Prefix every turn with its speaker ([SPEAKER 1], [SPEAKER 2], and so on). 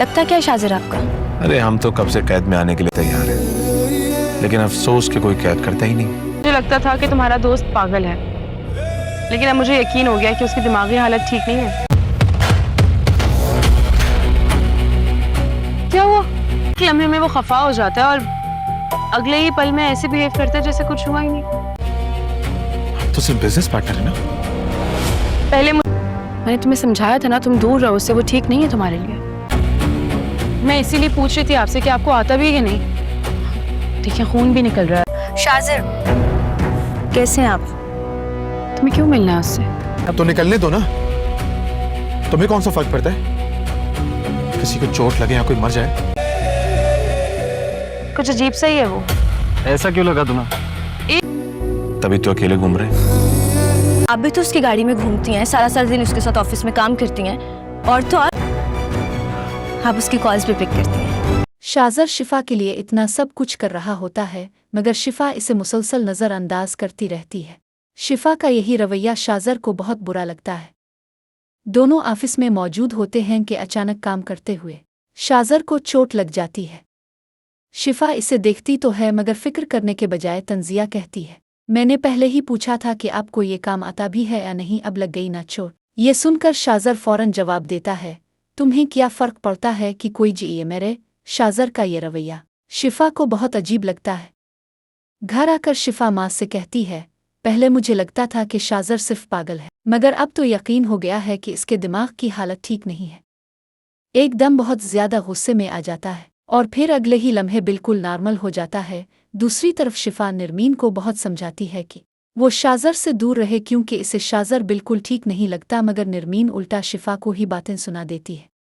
[SPEAKER 1] लगता क्या है शाजिर आपका?
[SPEAKER 2] अरे हम तो कब से कैद में आने के लिए तैयार हैं, लेकिन अफसोस कि कोई कैद करता ही नहीं।
[SPEAKER 3] मुझे लगता था कि तुम्हारा दोस्त पागल है, लेकिन अब मुझे यकीन हो गया कि उसकी दिमागी हालत ठीक नहीं है। क्या हुआ? एक लम्हे में वो खफा हो जाता है और अगले ही पल में ऐसे बिहेव करता है जैसे कुछ हुआ ही नहीं।
[SPEAKER 2] तो सिर्फ बिजनेस पार्टनर है ना?
[SPEAKER 3] पहले
[SPEAKER 1] मैंने तुम्हें समझाया था ना, तुम दूर रहो उससे, वो ठीक नहीं है तुम्हारे लिए।
[SPEAKER 3] मैं इसीलिए पूछ रही थी आपसे कि आपको आता भी है कि नहीं। देखिए खून भी निकल रहा है।
[SPEAKER 1] शाजिर कैसे हैं आप? तुम्हें क्यों मिलना है उससे?
[SPEAKER 2] अब तो निकलने दो ना, तुम्हें कौन सा फर्क पड़ता है? किसी को चोट लगे या कोई मर जाए।
[SPEAKER 3] कुछ अजीब सा ही है वो।
[SPEAKER 2] ऐसा क्यों लगा तुम्हें? तभी तो अकेले घूम रहे।
[SPEAKER 1] आप भी तो उसकी गाड़ी में घूमती हैं, सारा सारा दिन उसके साथ ऑफिस में काम करती हैं, और तो आप उसकी कॉल्स भी पिक करती हैं।
[SPEAKER 4] शाजर शिफा के लिए इतना सब कुछ कर रहा होता है, मगर शिफा इसे मुसलसल नज़रअंदाज करती रहती है। शिफा का यही रवैया शाजर को बहुत बुरा लगता है। दोनों ऑफिस में मौजूद होते हैं कि अचानक काम करते हुए शाजर को चोट लग जाती है। शिफा इसे देखती तो है, मगर फिक्र करने के बजाय तंजिया कहती है, मैंने पहले ही पूछा था कि आपको ये काम आता भी है या नहीं, अब लग गई ना चोट। ये सुनकर शाजर फौरन जवाब देता है, तुम्हें क्या फ़र्क पड़ता है कि कोई जिए मेरे? शाजर का ये रवैया शिफा को बहुत अजीब लगता है। घर आकर शिफा माँ से कहती है, पहले मुझे लगता था कि शाजर सिर्फ पागल है, मगर अब तो यकीन हो गया है कि इसके दिमाग की हालत ठीक नहीं है। एकदम बहुत ज़्यादा गुस्से में आ जाता है और फिर अगले ही लम्हे बिल्कुल नॉर्मल हो जाता है। दूसरी तरफ शिफा नरमीन को बहुत समझाती है कि वो शाजर से दूर रहे, क्योंकि इसे शाजर बिल्कुल ठीक नहीं लगता, मगर नरमीन उल्टा शिफा को ही बातें सुना देती है।